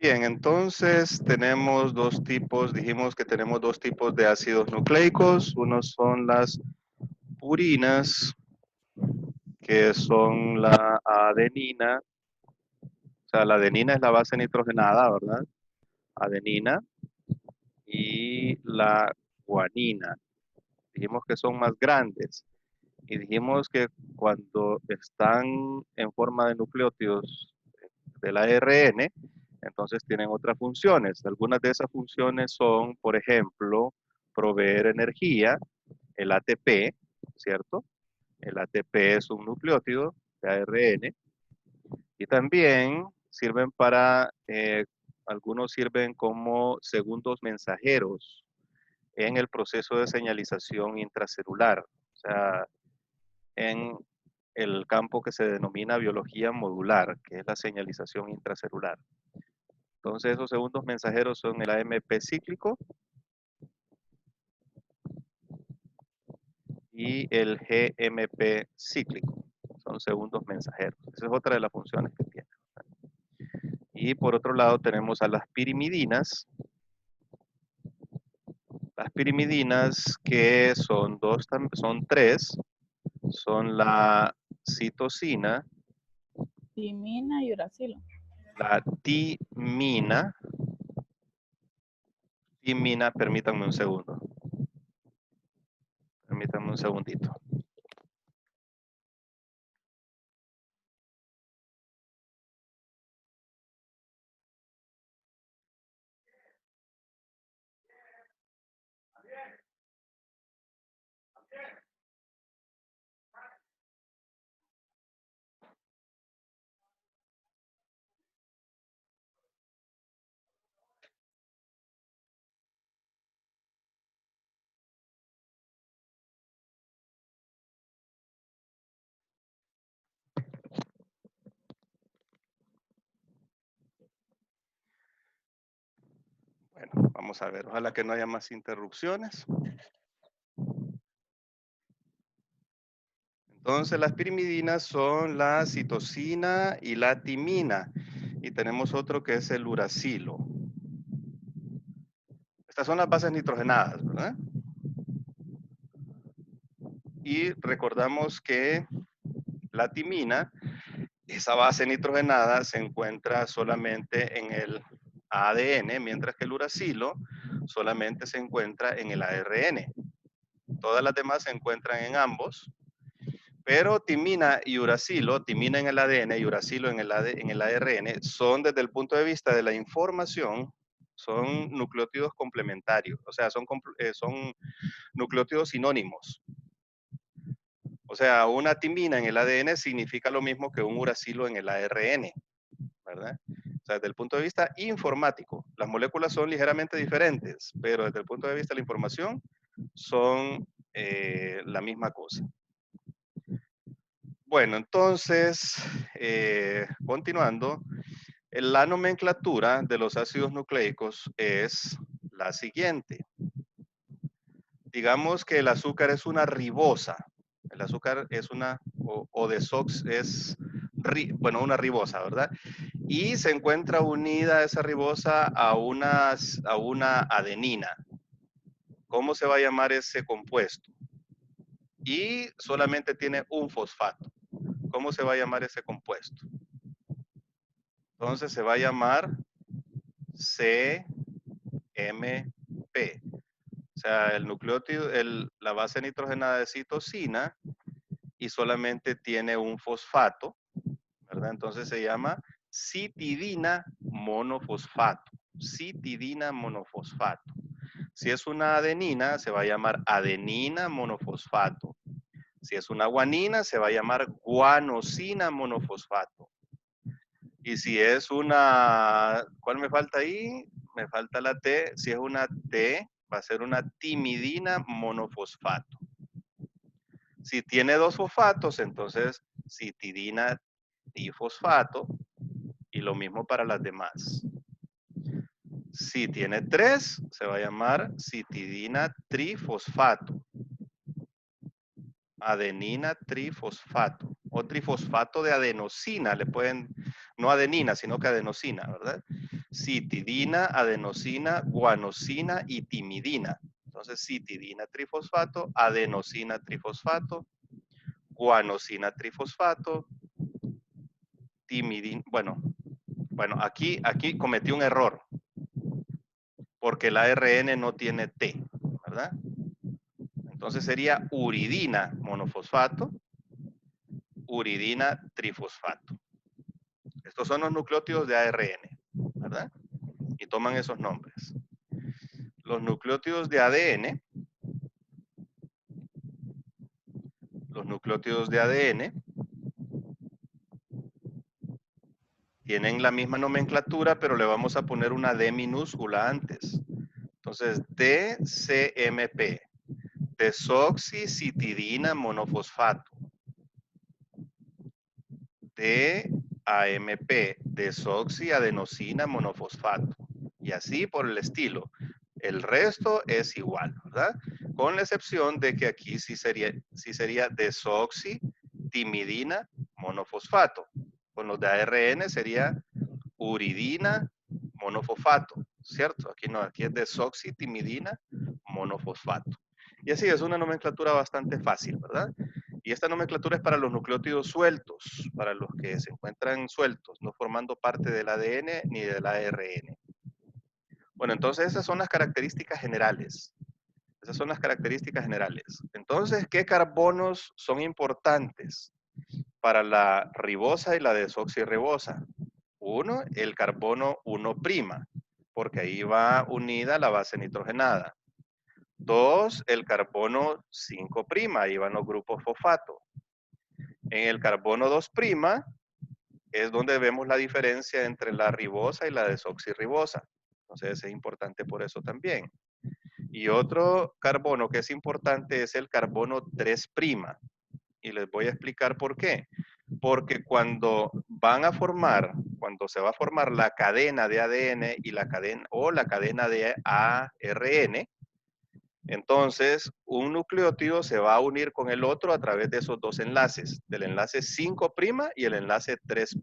Bien, entonces tenemos dos tipos, dijimos que tenemos dos tipos de ácidos nucleicos. Unos son las purinas, que son la adenina. O sea, la adenina es la base nitrogenada, ¿verdad? Adenina y la guanina. Dijimos que son más grandes. Y dijimos que cuando están en forma de nucleótidos del ARN, entonces tienen otras funciones. Algunas de esas funciones son, por ejemplo, proveer energía, el ATP, ¿cierto? El ATP es un nucleótido de ARN y también sirven para, algunos sirven como segundos mensajeros en el proceso de señalización intracelular. O sea, en el campo que se denomina biología modular, que es la señalización intracelular. Entonces, esos segundos mensajeros son el AMP cíclico y el GMP cíclico. Son segundos mensajeros. Esa es otra de las funciones que tiene. Y por otro lado tenemos a las pirimidinas. Las pirimidinas que son son tres. Son la citosina, Timina y uracilo. la timina, permítanme un segundo. Permítanme un segundito. Bueno, vamos a ver. Ojalá que no haya más interrupciones. Entonces, las pirimidinas son la citosina y la timina. Y tenemos otro que es el uracilo. Estas son las bases nitrogenadas, ¿verdad? Y recordamos que la timina, esa base nitrogenada, se encuentra solamente en el ADN, mientras que el uracilo solamente se encuentra en el ARN. Todas las demás se encuentran en ambos. Pero timina y uracilo, timina en el ADN y uracilo en en el ARN, son desde el punto de vista de la información, son nucleótidos complementarios, o sea, son nucleótidos sinónimos. O sea, una timina en el ADN significa lo mismo que un uracilo en el ARN, ¿verdad? O sea, desde el punto de vista informático, las moléculas son ligeramente diferentes, pero desde el punto de vista de la información, son la misma cosa. Bueno, entonces, continuando, la nomenclatura de los ácidos nucleicos es la siguiente. Digamos que el azúcar es una ribosa. El azúcar es una, o desox es, bueno, una ribosa, ¿verdad? Y se encuentra unida esa ribosa a una adenina. ¿Cómo se va a llamar ese compuesto? Y solamente tiene un fosfato. ¿Cómo se va a llamar ese compuesto? Entonces se va a llamar CMP. O sea, el nucleótido, la base nitrogenada de citosina y solamente tiene un fosfato, ¿verdad? Entonces se llama citidina monofosfato. Citidina monofosfato. Si es una adenina, se va a llamar adenina monofosfato. Si es una guanina, se va a llamar guanosina monofosfato. Y si es una, ¿cuál me falta ahí? Me falta la T. Si es una T, va a ser una timidina monofosfato. Si tiene dos fosfatos, entonces citidina difosfato. Y lo mismo para las demás. Si tiene tres, se va a llamar citidina trifosfato. Adenina trifosfato. o trifosfato de adenosina, le pueden, no adenina, sino que adenosina, ¿verdad? Citidina, adenosina, guanosina y timidina. Entonces, citidina trifosfato, adenosina trifosfato, guanosina trifosfato, timidina, bueno, aquí cometí un error, porque el ARN no tiene T, ¿verdad? Entonces sería uridina monofosfato, uridina trifosfato. Estos son los nucleótidos de ARN, ¿verdad? Y toman esos nombres. Los nucleótidos de ADN, tienen la misma nomenclatura, pero le vamos a poner una D minúscula antes. Entonces, DCMP, desoxicitidina monofosfato. DAMP, desoxiadenosina monofosfato. Y así por el estilo. El resto es igual, ¿verdad? Con la excepción de que aquí sí sería desoxitimidina monofosfato. Con los de ARN sería uridina monofosfato, ¿cierto? Aquí no, aquí es desoxitimidina monofosfato. Y así es una nomenclatura bastante fácil, ¿verdad? Y esta nomenclatura es para los nucleótidos sueltos, para los que se encuentran sueltos, no formando parte del ADN ni del ARN. Bueno, entonces esas son las características generales. Esas son las características generales. Entonces, ¿qué carbonos son importantes para la ribosa y la desoxirribosa? Uno, el carbono 1', porque ahí va unida la base nitrogenada. Dos, el carbono 5', ahí van los grupos fosfato. En el carbono 2' es donde vemos la diferencia entre la ribosa y la desoxirribosa. Entonces es importante por eso también. Y otro carbono que es importante es el carbono 3'. Y les voy a explicar por qué. Porque cuando se va a formar la cadena de ADN y la cadena de ARN, entonces un nucleótido se va a unir con el otro a través de esos dos enlaces, del enlace 5' y el enlace 3'.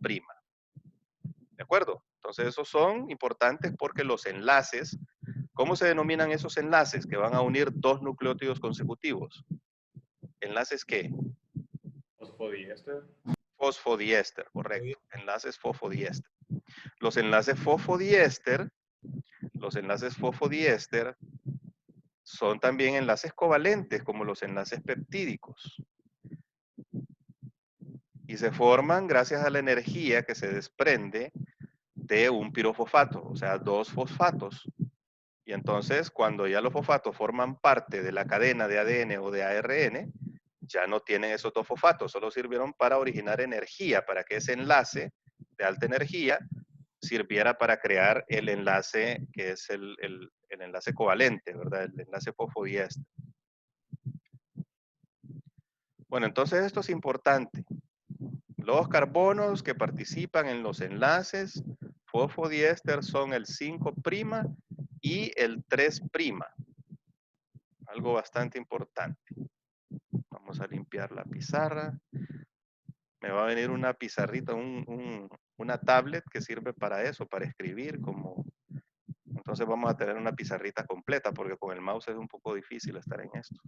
¿De acuerdo? Entonces esos son importantes porque los enlaces, ¿cómo se denominan esos enlaces que van a unir dos nucleótidos consecutivos? ¿Enlaces qué? Fosfodiéster. Fosfodiéster, correcto. Enlaces fosfodiéster. Los enlaces fosfodiéster son también enlaces covalentes, como los enlaces peptídicos. Y se forman gracias a la energía que se desprende de un pirofosfato, o sea, dos fosfatos. Y entonces, cuando ya los fosfatos forman parte de la cadena de ADN o de ARN, ya no tienen esos dos fosfatos, solo sirvieron para originar energía, para que ese enlace de alta energía sirviera para crear el enlace que es el enlace covalente, ¿verdad? El enlace fosfodiéster. Bueno, entonces esto es importante. Los carbonos que participan en los enlaces fosfodiéster son el 5' y el 3'. Algo bastante importante. Vamos a limpiar la pizarra. Me va a venir una pizarrita, una tablet que sirve para eso, para escribir. Entonces vamos a tener una pizarrita completa porque con el mouse es un poco difícil estar en esto.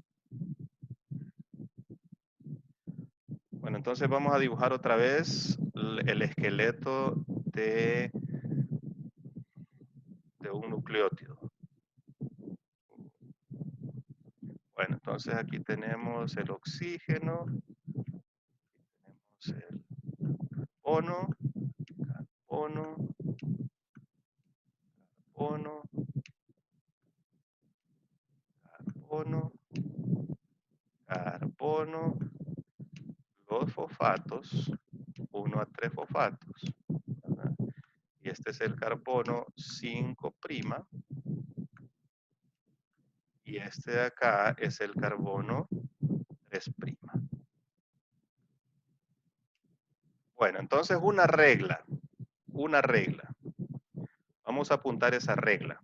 Bueno, entonces vamos a dibujar otra vez el esqueleto de un nucleótido. Bueno, entonces aquí tenemos el oxígeno, tenemos el carbono, carbono, los fosfatos, 1 a 3 fosfatos, ¿verdad? Y este es el carbono 5', y este de acá es el carbono 3'. Bueno, entonces una regla. Vamos a apuntar esa regla.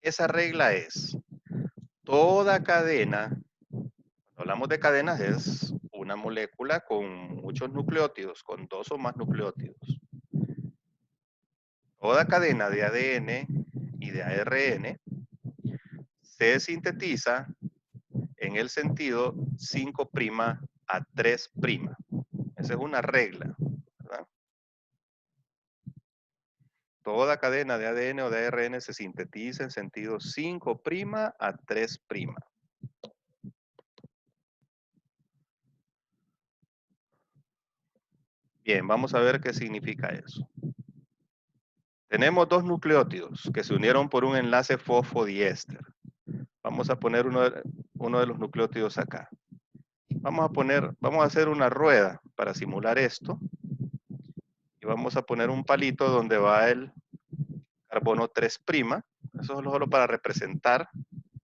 Esa regla es, toda cadena, cuando hablamos de cadenas es una molécula con muchos nucleótidos, con 2 o más nucleótidos. Toda cadena de ADN y de ARN se sintetiza en el sentido 5' a 3'. Esa es una regla, ¿verdad? Toda cadena de ADN o de ARN se sintetiza en sentido 5' a 3'. Bien, vamos a ver qué significa eso. Tenemos 2 nucleótidos que se unieron por un enlace fosfodiéster. Vamos a poner uno de los nucleótidos acá. Vamos a hacer una rueda para simular esto. Y vamos a poner un palito donde va el carbono 3'. Eso es solo para representar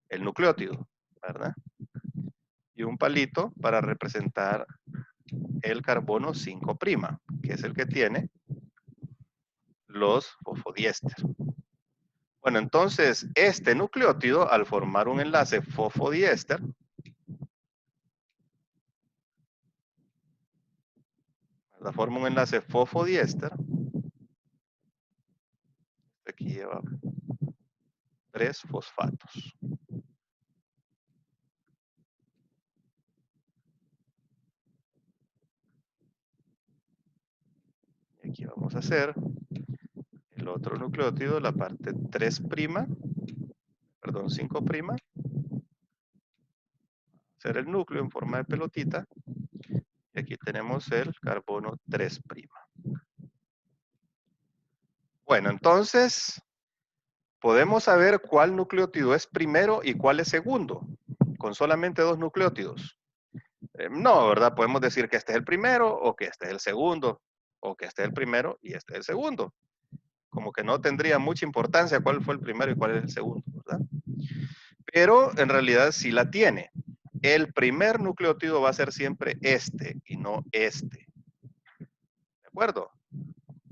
el nucleótido, ¿verdad? Y un palito para representar el carbono 5', que es el que tiene los fosfodiéster. Bueno, entonces este nucleótido, al formar un enlace fosfodiéster, forma un enlace fosfodiéster, aquí lleva 3 fosfatos. Y aquí vamos a hacer el otro nucleótido, la parte 5', hacer el núcleo en forma de pelotita, y aquí tenemos el carbono 3'. Bueno, entonces, podemos saber cuál nucleótido es primero y cuál es segundo, con solamente 2 nucleótidos. No, ¿verdad? Podemos decir que este es el primero, o que este es el segundo, o que este es el primero y este es el segundo. Como que no tendría mucha importancia cuál fue el primero y cuál es el segundo, ¿verdad? Pero en realidad sí la tiene. El primer nucleótido va a ser siempre este y no este. ¿De acuerdo?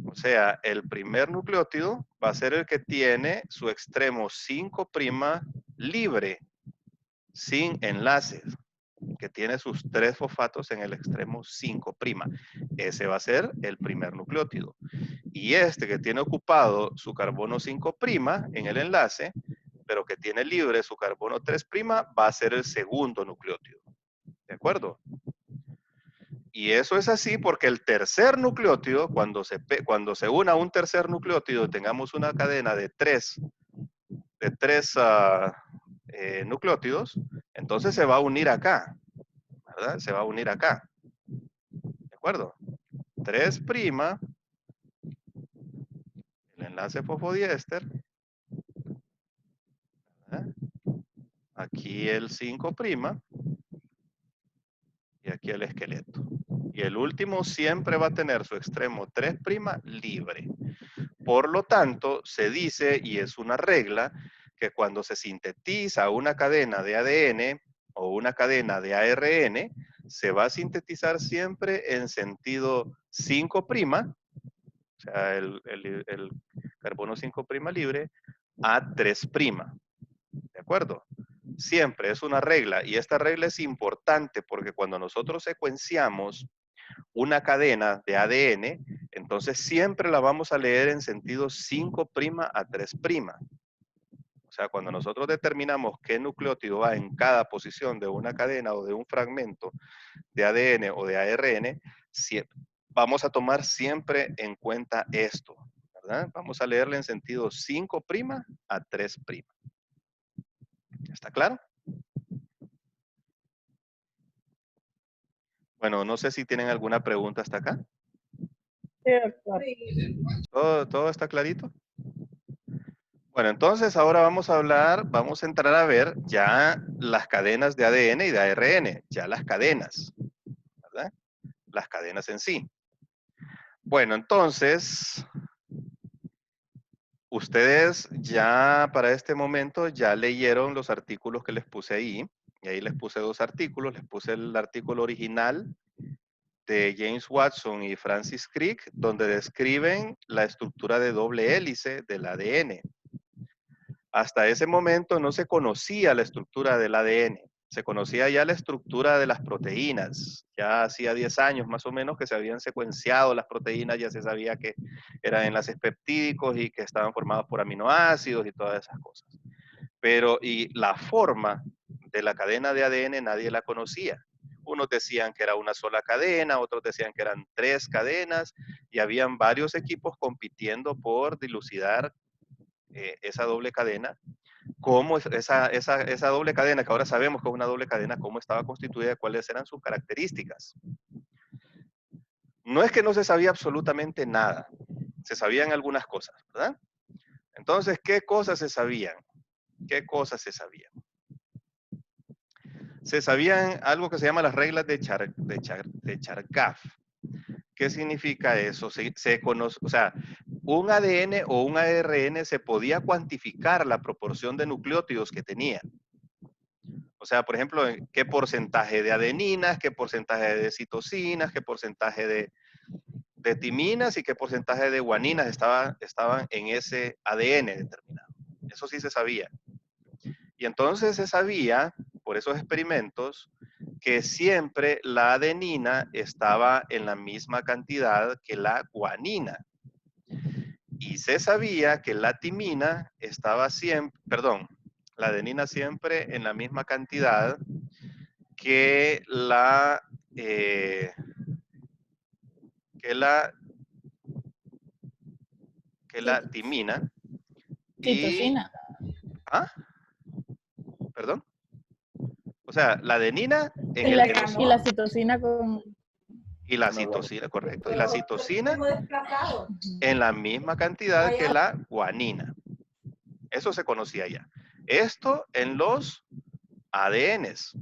O sea, el primer nucleótido va a ser el que tiene su extremo 5' libre, sin enlaces, que tiene sus 3 fosfatos en el extremo 5'. Ese va a ser el primer nucleótido. Y este que tiene ocupado su carbono 5' en el enlace, pero que tiene libre su carbono 3', va a ser el segundo nucleótido. ¿De acuerdo? Y eso es así porque el tercer nucleótido, cuando se una un tercer nucleótido, tengamos una cadena de tres nucleótidos, entonces se va a unir acá, ¿verdad? Se va a unir acá. ¿De acuerdo? 3', el enlace fosfodiéster, ¿verdad? Aquí el 5', y aquí el esqueleto. Y el último siempre va a tener su extremo 3' libre. Por lo tanto, se dice, y es una regla, que cuando se sintetiza una cadena de ADN o una cadena de ARN, se va a sintetizar siempre en sentido 5', o sea, el carbono 5' libre, a 3'. ¿De acuerdo? Siempre es una regla, y esta regla es importante porque cuando nosotros secuenciamos una cadena de ADN, entonces siempre la vamos a leer en sentido 5' a 3'. O sea, cuando nosotros determinamos qué nucleótido va en cada posición de una cadena o de un fragmento de ADN o de ARN, vamos a tomar siempre en cuenta esto, ¿verdad? Vamos a leerle en sentido 5' a 3'. ¿Está claro? Bueno, no sé si tienen alguna pregunta hasta acá. Sí, doctor. ¿Todo está clarito? Bueno, entonces ahora vamos a entrar a ver ya las cadenas de ADN y de ARN, ya las cadenas, ¿verdad? Las cadenas en sí. Bueno, entonces, ustedes ya para este momento ya leyeron los artículos que les puse ahí, y ahí les puse 2 artículos, les puse el artículo original de James Watson y Francis Crick, donde describen la estructura de doble hélice del ADN. Hasta ese momento no se conocía la estructura del ADN. Se conocía ya la estructura de las proteínas. Ya hacía 10 años más o menos que se habían secuenciado las proteínas, ya se sabía que eran enlaces peptídicos y que estaban formados por aminoácidos y todas esas cosas. Pero, y la forma de la cadena de ADN nadie la conocía. Unos decían que era una sola cadena, otros decían que eran 3 cadenas, y habían varios equipos compitiendo por dilucidar esa doble cadena. Cómo esa doble cadena, que ahora sabemos que es una doble cadena, cómo estaba constituida, cuáles eran sus características. No es que no se sabía absolutamente nada, se sabían algunas cosas, ¿verdad? Entonces, ¿qué cosas se sabían? ¿Qué cosas se sabían? Se sabían algo que se llama las reglas de Chargaff. ¿Qué significa eso? Se conoce, o sea, un ADN o un ARN se podía cuantificar la proporción de nucleótidos que tenía. O sea, por ejemplo, qué porcentaje de adeninas, qué porcentaje de citosinas, qué porcentaje de timinas y qué porcentaje de guaninas estaban en ese ADN determinado. Eso sí se sabía. Y entonces se sabía, por esos experimentos, que siempre la adenina estaba en la misma cantidad que la guanina. Y se sabía que la timina estaba siempre, perdón, la adenina siempre en la misma cantidad que la timina. Citosina. ¿Ah? ¿Perdón? O sea, la adenina en Y en los, la citosina con... y la citosina, correcto, y la citosina en la misma cantidad que la guanina. Eso se conocía ya. Esto en los ADNs,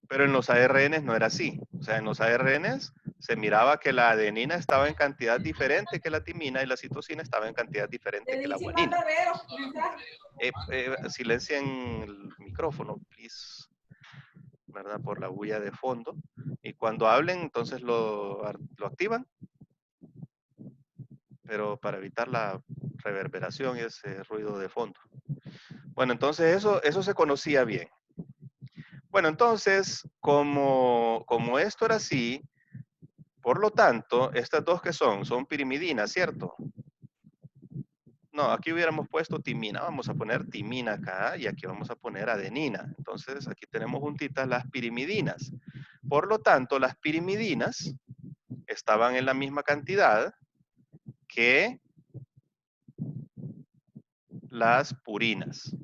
pero en los ARNs no era así. O sea, en los ARNs se miraba que la adenina estaba en cantidad diferente que la timina y la citosina estaba en cantidad diferente que la guanina. Silencien el micrófono, please, ¿verdad? Por la bulla de fondo. Y cuando hablen, entonces lo activan, pero para evitar la reverberación y ese ruido de fondo. Bueno, entonces eso se conocía bien. Bueno, entonces, como esto era así, por lo tanto, estas dos que son pirimidinas, ¿cierto? No, aquí hubiéramos puesto timina. Vamos a poner timina acá y aquí vamos a poner adenina. Entonces, aquí tenemos juntitas las pirimidinas. Por lo tanto, las pirimidinas estaban en la misma cantidad que las purinas.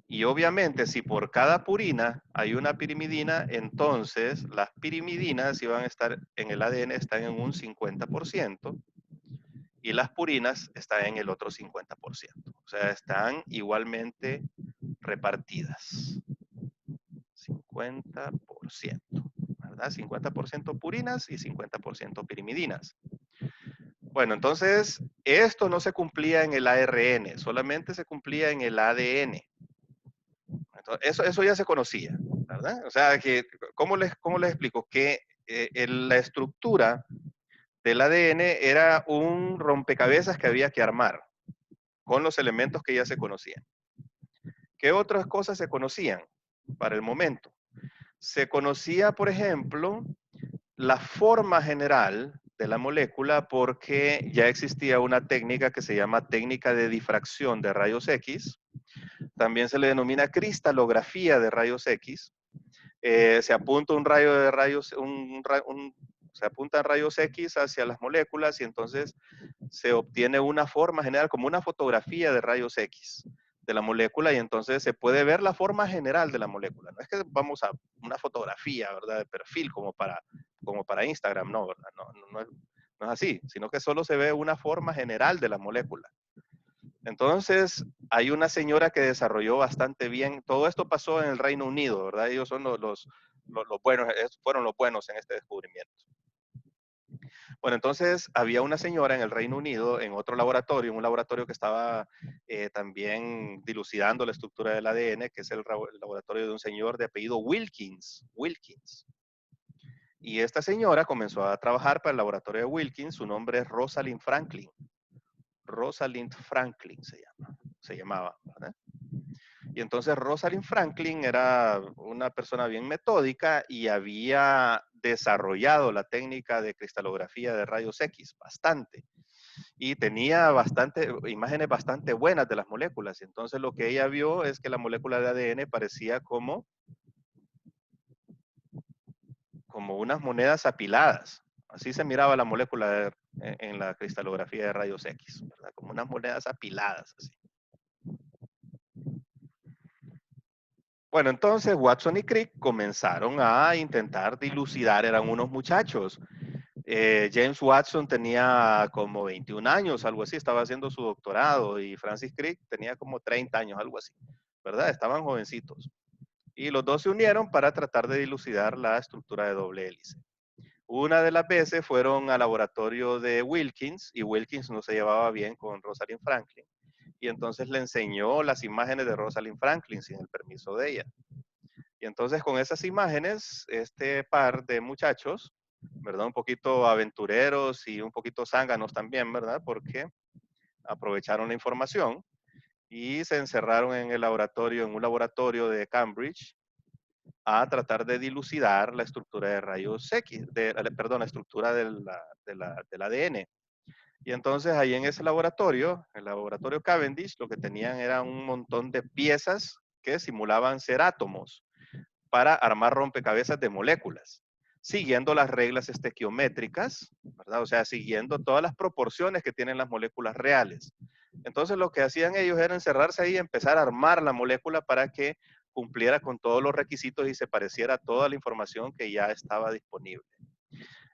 Y obviamente, si por cada purina hay una pirimidina, entonces las pirimidinas iban a estar en el ADN, están en un 50%, y las purinas están en el otro 50%. O sea, están igualmente repartidas. 50%, ¿verdad? 50% purinas y 50% pirimidinas. Bueno, entonces, esto no se cumplía en el ARN, solamente se cumplía en el ADN. Entonces, eso ya se conocía, ¿verdad? O sea, que, ¿cómo les explico? Que la estructura del ADN era un rompecabezas que había que armar con los elementos que ya se conocían. ¿Qué otras cosas se conocían para el momento? Se conocía, por ejemplo, la forma general de la molécula porque ya existía una técnica que se llama técnica de difracción de rayos X. También se le denomina cristalografía de rayos X. Se apunta un rayo de rayos, se apuntan rayos X hacia las moléculas y entonces se obtiene una forma general, como una fotografía de rayos X de la molécula y entonces se puede ver la forma general de la molécula. No es que vamos a una fotografía, ¿verdad? De perfil como para Instagram, no, ¿verdad? No es así, sino que solo se ve una forma general de la molécula. Entonces, hay una señora que desarrolló bastante bien. Todo esto pasó en el Reino Unido, ¿verdad? Ellos son los buenos, fueron los buenos en este descubrimiento. Bueno, entonces había una señora en el Reino Unido, en otro laboratorio, un laboratorio que estaba también dilucidando la estructura del ADN, que es el laboratorio de un señor de apellido Wilkins. Y esta señora comenzó a trabajar para el laboratorio de Wilkins. Su nombre es Rosalind Franklin. Rosalind Franklin se llamaba, ¿verdad? Y entonces Rosalind Franklin era una persona bien metódica y había desarrollado la técnica de cristalografía de rayos X bastante. Y tenía imágenes bastante buenas de las moléculas. Y entonces lo que ella vio es que la molécula de ADN parecía como unas monedas apiladas. Así se miraba la molécula en la cristalografía de rayos X, ¿verdad? Como unas monedas apiladas. Así. Bueno, entonces Watson y Crick comenzaron a intentar dilucidar, eran unos muchachos. James Watson tenía como 21 años, algo así, estaba haciendo su doctorado, y Francis Crick tenía como 30 años, algo así, ¿verdad? Estaban jovencitos. Y los dos se unieron para tratar de dilucidar la estructura de doble hélice. Una de las veces fueron al laboratorio de Wilkins, y Wilkins no se llevaba bien con Rosalind Franklin, y entonces le enseñó las imágenes de Rosalind Franklin sin el permiso de ella. Y entonces con esas imágenes, este par de muchachos, ¿verdad? Un poquito aventureros y un poquito zánganos también, ¿verdad? Porque aprovecharon la información y se encerraron en el laboratorio, en un laboratorio de Cambridge, a tratar de dilucidar la estructura de rayos X, perdón, la estructura del ADN. Y entonces ahí en ese laboratorio, el laboratorio Cavendish, lo que tenían era un montón de piezas que simulaban ser átomos para armar rompecabezas de moléculas, siguiendo las reglas estequiométricas, ¿verdad? O sea, siguiendo todas las proporciones que tienen las moléculas reales. Entonces lo que hacían ellos era encerrarse ahí y empezar a armar la molécula para que cumpliera con todos los requisitos y se pareciera a toda la información que ya estaba disponible.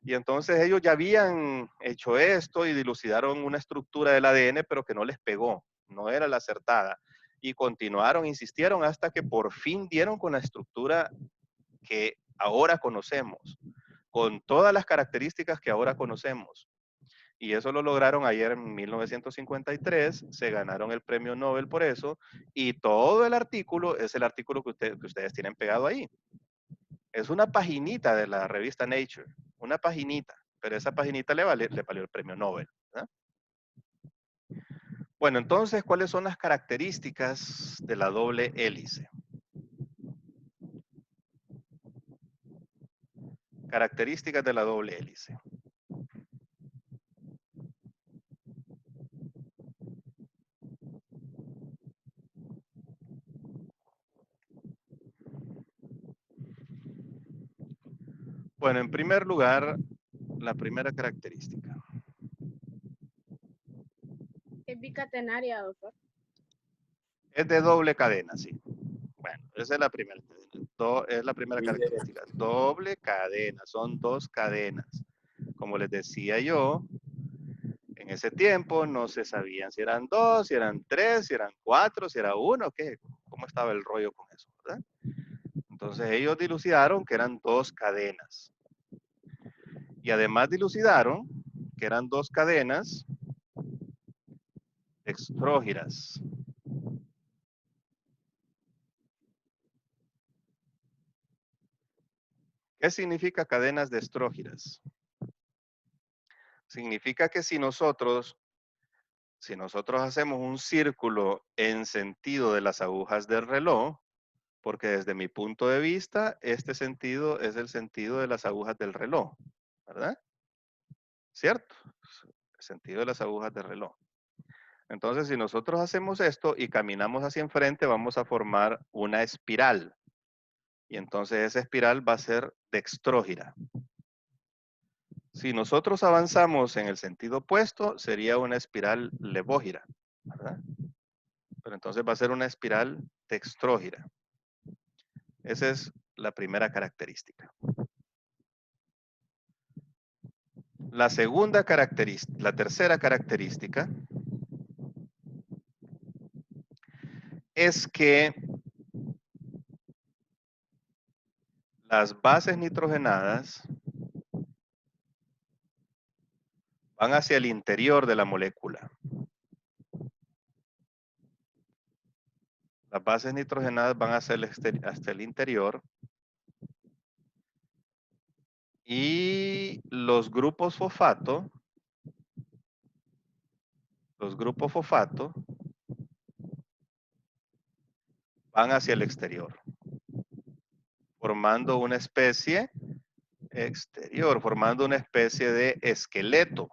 Y entonces ellos ya habían hecho esto y dilucidaron una estructura del ADN, pero que no les pegó, no era la acertada. Y continuaron, insistieron hasta que por fin dieron con la estructura que ahora conocemos, con todas las características que ahora conocemos. Y eso lo lograron ayer en 1953, se ganaron el premio Nobel por eso, y todo el artículo es el artículo que ustedes tienen pegado ahí. Es una paginita de la revista Nature, una paginita, pero esa paginita le valió el premio Nobel, ¿verdad? Bueno, entonces, ¿cuáles son las características de la doble hélice? Características de la doble hélice. Bueno, en primer lugar, la primera característica. Es bicatenaria, doctor. Es de doble cadena, sí. Bueno, esa es la primera. Es la primera característica. Doble cadena, son dos cadenas. Como les decía yo, en ese tiempo no se sabían si eran dos, si eran tres, si eran cuatro, si era uno, qué, cómo estaba el rollo con eso, ¿verdad? Entonces ellos dilucidaron que eran dos cadenas. Y además dilucidaron que eran dos cadenas dextrógiras. ¿Qué significa cadenas dextrógiras? Significa que si nosotros hacemos un círculo en sentido de las agujas del reloj, porque desde mi punto de vista, este sentido es el sentido de las agujas del reloj, ¿verdad? ¿Cierto? El sentido de las agujas del reloj. Entonces, si nosotros hacemos esto y caminamos hacia enfrente, vamos a formar una espiral. Y entonces esa espiral va a ser dextrógira. Si nosotros avanzamos en el sentido opuesto, sería una espiral levógira, ¿verdad? Pero entonces va a ser una espiral dextrógira. Esa es la primera característica. La segunda característica, la tercera característica es que las bases nitrogenadas van hacia el interior de la molécula. Las bases nitrogenadas van hacia hasta el interior y los grupos fosfato van hacia el exterior, formando una especie exterior, formando una especie de esqueleto,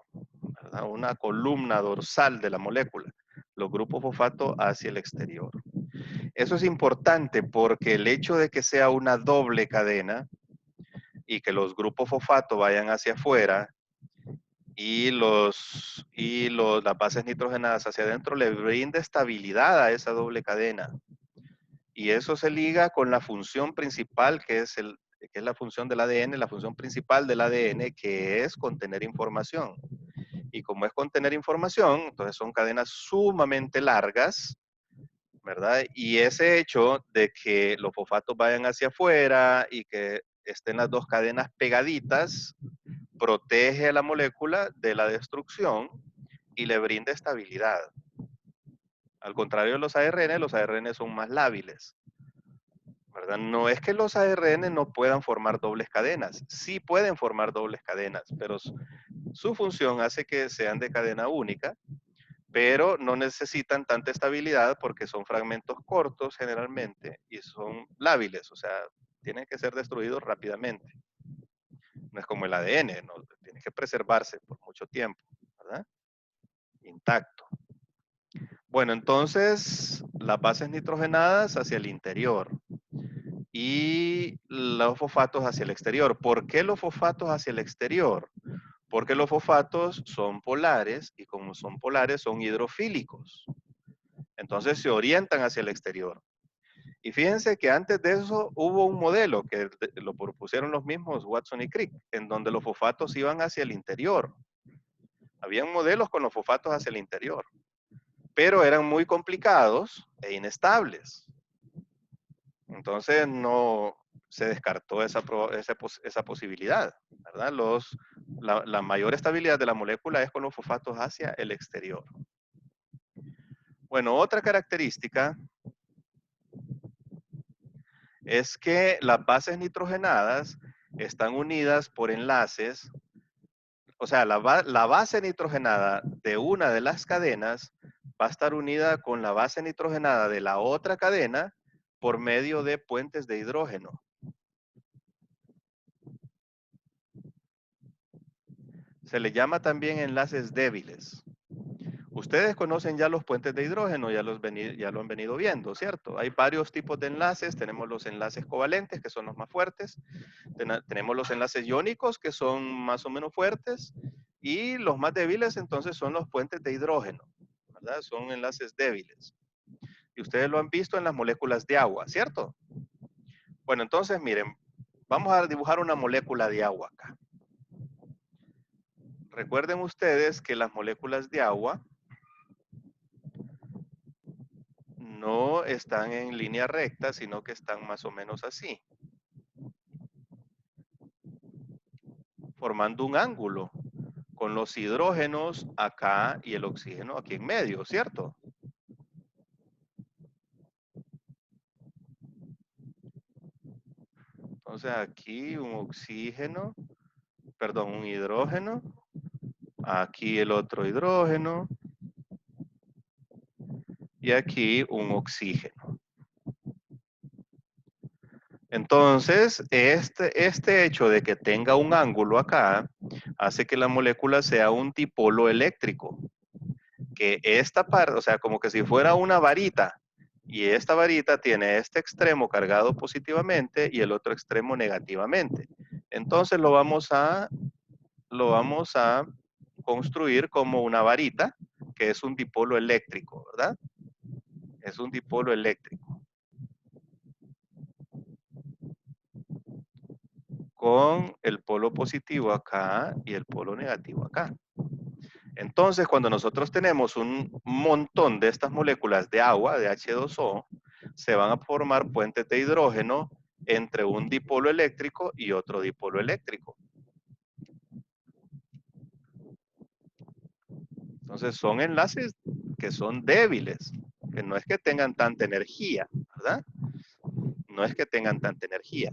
¿verdad? Una columna dorsal de la molécula, los grupos fosfato hacia el exterior. Eso es importante porque el hecho de que sea una doble cadena y que los grupos fosfato vayan hacia afuera y las bases nitrogenadas hacia adentro le brinda estabilidad a esa doble cadena. Y eso se liga con la función principal que es la función del ADN, la función principal del ADN, que es contener información. Y como es contener información, entonces son cadenas sumamente largas, ¿verdad? Y ese hecho de que los fosfatos vayan hacia afuera y que estén las dos cadenas pegaditas, protege a la molécula de la destrucción y le brinda estabilidad. Al contrario de los ARN son más lábiles, ¿verdad? No es que los ARN no puedan formar dobles cadenas, sí pueden formar dobles cadenas, pero su función hace que sean de cadena única, pero no necesitan tanta estabilidad porque son fragmentos cortos generalmente y son lábiles, o sea, tienen que ser destruidos rápidamente. No es como el ADN, ¿no? Tiene que preservarse por mucho tiempo, ¿verdad? Intacto. Bueno, entonces las bases nitrogenadas hacia el interior y los fosfatos hacia el exterior. ¿Por qué los fosfatos hacia el exterior? Porque los fosfatos son polares y como son polares son hidrofílicos. Entonces se orientan hacia el exterior. Y fíjense que antes de eso hubo un modelo que lo propusieron los mismos Watson y Crick, en donde los fosfatos iban hacia el interior. Habían modelos con los fosfatos hacia el interior, pero eran muy complicados e inestables. Entonces no se descartó esa posibilidad, ¿verdad? La mayor estabilidad de la molécula es con los fosfatos hacia el exterior. Bueno, otra característica es que las bases nitrogenadas están unidas por enlaces, o sea, la base nitrogenada de una de las cadenas va a estar unida con la base nitrogenada de la otra cadena por medio de puentes de hidrógeno. Se le llama también enlaces débiles. Ustedes conocen ya los puentes de hidrógeno, ya lo han venido viendo, ¿cierto? Hay varios tipos de enlaces. Tenemos los enlaces covalentes, que son los más fuertes. Tenemos los enlaces iónicos, que son más o menos fuertes. Y los más débiles, entonces, son los puentes de hidrógeno, ¿verdad? Son enlaces débiles. Y ustedes lo han visto en las moléculas de agua, ¿cierto? Bueno, entonces, miren, vamos a dibujar una molécula de agua acá. Recuerden ustedes que las moléculas de agua no están en línea recta, sino que están más o menos así, formando un ángulo con los hidrógenos acá y el oxígeno aquí en medio, ¿cierto? Entonces aquí un oxígeno, perdón, un hidrógeno, aquí el otro hidrógeno y aquí un oxígeno. Entonces, este hecho de que tenga un ángulo acá hace que la molécula sea un dipolo eléctrico. Que esta parte, o sea, como que si fuera una varita, y esta varita tiene este extremo cargado positivamente y el otro extremo negativamente. Entonces lo vamos a construir como una varita, que es un dipolo eléctrico, ¿verdad? Es un dipolo eléctrico. Con el polo positivo acá y el polo negativo acá. Entonces, cuando nosotros tenemos un montón de estas moléculas de agua, de H2O, se van a formar puentes de hidrógeno entre un dipolo eléctrico y otro dipolo eléctrico. Entonces, son enlaces que son débiles, que no es que tengan tanta energía, ¿verdad? No es que tengan tanta energía.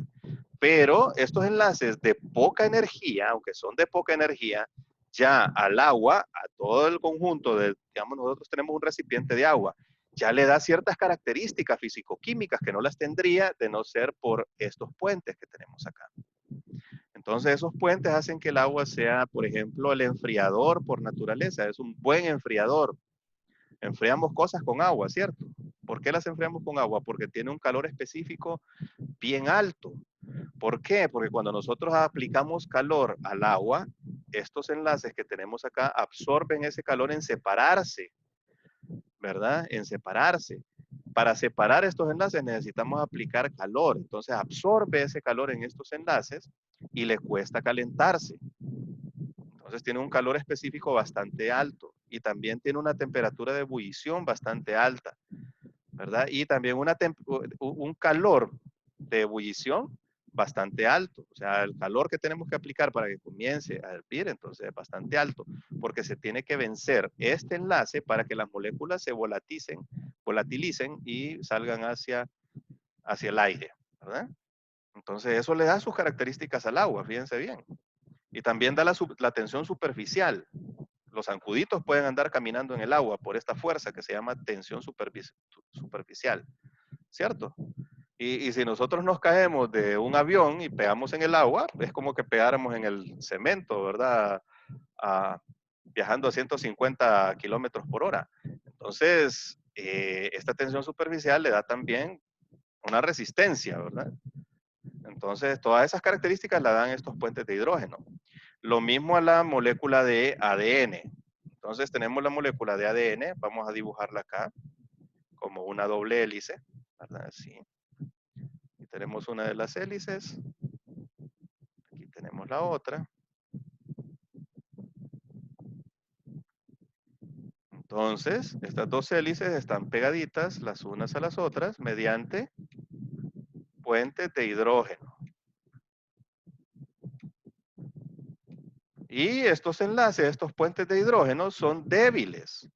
Pero estos enlaces de poca energía, aunque son de poca energía, ya al agua, a todo el conjunto de, digamos, nosotros tenemos un recipiente de agua. ya le da ciertas características físico-químicas que no las tendría de no ser por estos puentes que tenemos acá. Entonces esos puentes hacen que el agua sea, por ejemplo, el enfriador por naturaleza, es un buen enfriador. Enfriamos cosas con agua, ¿cierto? ¿Por qué las enfriamos con agua? Porque tiene un calor específico bien alto. ¿Por qué? Porque cuando nosotros aplicamos calor al agua, estos enlaces que tenemos acá absorben ese calor en separarse, ¿verdad? En separarse. Para separar estos enlaces necesitamos aplicar calor. Entonces absorbe ese calor en estos enlaces y le cuesta calentarse. Entonces tiene un calor específico bastante alto y también tiene una temperatura de ebullición bastante alta, ¿verdad? Y también un calor de ebullición bastante alto. O sea, el calor que tenemos que aplicar para que comience a hervir, entonces es bastante alto, porque se tiene que vencer este enlace para que las moléculas se volatilicen y salgan hacia el aire, ¿verdad? Entonces eso le da sus características al agua, fíjense bien. Y también da la tensión superficial. Los zancuditos pueden andar caminando en el agua por esta fuerza que se llama tensión superficial, ¿cierto? Y si nosotros nos caemos de un avión y pegamos en el agua, es como que pegáramos en el cemento, ¿verdad? Viajando a 150 kilómetros por hora. Entonces, esta tensión superficial le da también una resistencia, ¿verdad? Entonces, todas esas características la dan estos puentes de hidrógeno. Lo mismo a la molécula de ADN. Entonces, tenemos la molécula de ADN, vamos a dibujarla acá como una doble hélice, ¿verdad? Así. Y tenemos una de las hélices. Aquí tenemos la otra. Entonces, estas dos hélices están pegaditas las unas a las otras mediante puentes de hidrógeno. Y estos enlaces, estos puentes de hidrógeno son débiles.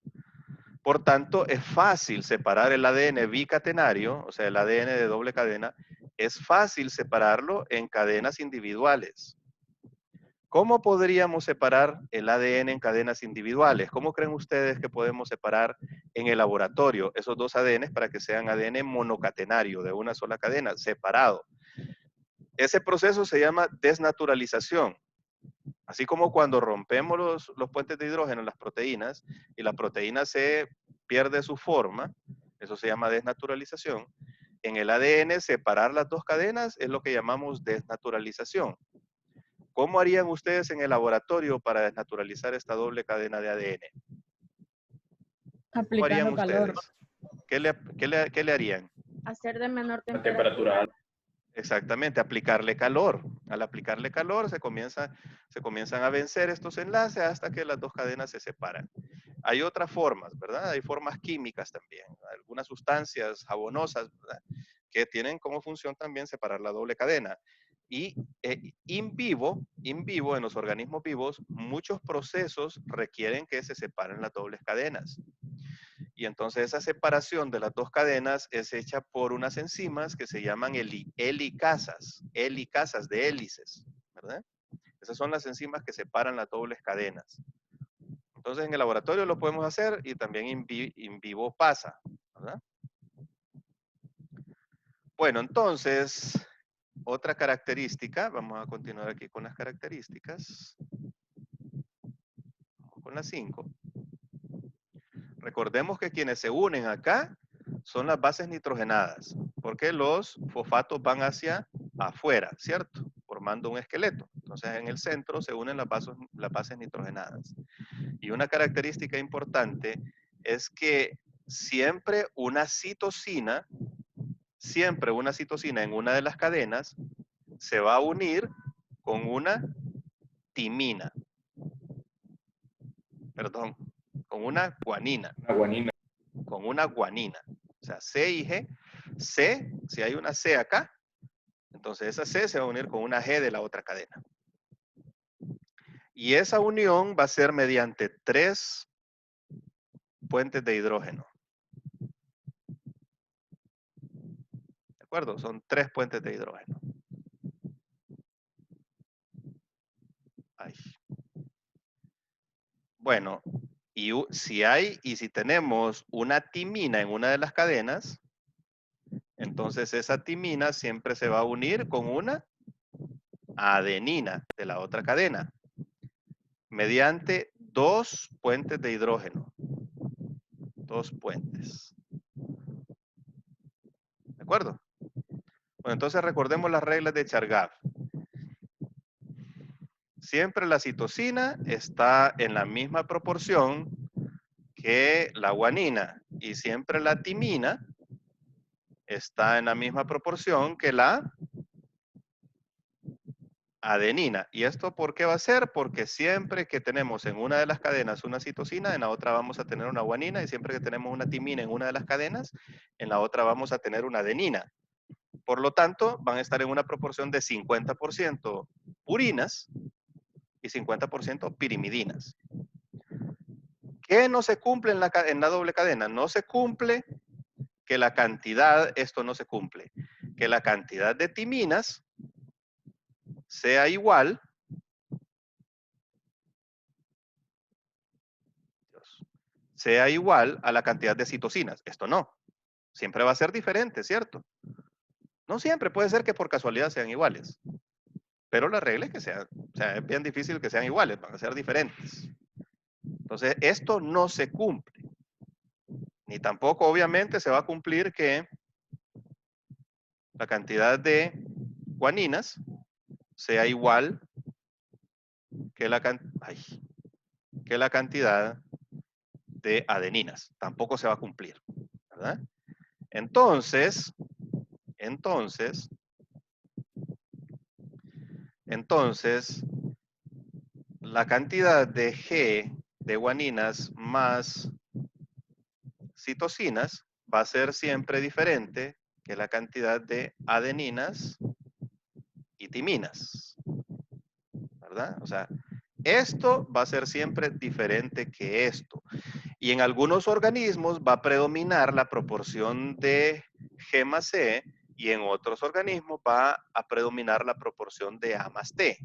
Por tanto, es fácil separar el ADN bicatenario, o sea, el ADN de doble cadena, es fácil separarlo en cadenas individuales. ¿Cómo podríamos separar el ADN en cadenas individuales? ¿Cómo creen ustedes que podemos separar en el laboratorio esos dos ADNs para que sean ADN monocatenario, de una sola cadena, separado? Ese proceso se llama desnaturalización. Así como cuando rompemos los puentes de hidrógeno en las proteínas y la proteína se pierde su forma, eso se llama desnaturalización. En el ADN, separar las dos cadenas es lo que llamamos desnaturalización. ¿Cómo harían ustedes en el laboratorio para desnaturalizar esta doble cadena de ADN? ¿Cómo harían aplicando calor. ustedes? ¿Qué le harían? Hacer de menor La temperatura temperatura. alta. Exactamente, aplicarle calor. Al aplicarle calor se comienzan a vencer estos enlaces hasta que las dos cadenas se separan. Hay otras formas, ¿verdad? Hay formas químicas también. Algunas sustancias jabonosas, ¿verdad? Que tienen como función también separar la doble cadena. Y in vivo, en los organismos vivos, muchos procesos requieren que se separen las dobles cadenas. Y entonces esa separación de las dos cadenas es hecha por unas enzimas que se llaman helicasas de hélices, ¿verdad? Esas son las enzimas que separan las dobles cadenas. Entonces en el laboratorio lo podemos hacer y también in vivo pasa, ¿verdad? Bueno, entonces, otra característica, vamos a continuar aquí con las características. Vamos con las 5. Recordemos que quienes se unen acá son las bases nitrogenadas, porque los fosfatos van hacia afuera, ¿cierto? Formando un esqueleto. Entonces en el centro se unen las bases nitrogenadas. Y una característica importante es que siempre una citosina en una de las cadenas se va a unir con una timina. Perdón, con una guanina. Una guanina. Con una guanina. O sea, C y G. C, si hay una C acá, entonces esa C se va a unir con una G de la otra cadena. Y esa unión va a ser mediante 3 puentes de hidrógeno. ¿De acuerdo? Son 3 puentes de hidrógeno. Ay. Bueno, y si tenemos una timina en una de las cadenas, entonces esa timina siempre se va a unir con una adenina de la otra cadena mediante 2 puentes de hidrógeno. 2 puentes. ¿De acuerdo? Bueno, entonces recordemos las reglas de Chargaff. Siempre la citosina está en la misma proporción que la guanina y siempre la timina está en la misma proporción que la adenina. ¿Y esto por qué va a ser? Porque siempre que tenemos en una de las cadenas una citosina, en la otra vamos a tener una guanina, y siempre que tenemos una timina en una de las cadenas, en la otra vamos a tener una adenina. Por lo tanto, van a estar en una proporción de 50% purinas y 50% pirimidinas. ¿Qué no se cumple en la doble cadena? No se cumple que la cantidad, esto no se cumple, que la cantidad de timinas sea igual a la cantidad de citosinas. Esto no. Siempre va a ser diferente, ¿cierto? No siempre, puede ser que por casualidad sean iguales. Pero la regla es que sean, o sea, es bien difícil que sean iguales, van a ser diferentes. Entonces, esto no se cumple. Ni tampoco, obviamente, se va a cumplir que la cantidad de guaninas sea igual que la cantidad de adeninas. Tampoco se va a cumplir, ¿verdad? Entonces, la cantidad de G de guaninas más citosinas va a ser siempre diferente que la cantidad de adeninas y timinas, ¿verdad? O sea, esto va a ser siempre diferente que esto. Y en algunos organismos va a predominar la proporción de G más C y en otros organismos va a predominar la proporción de A más T.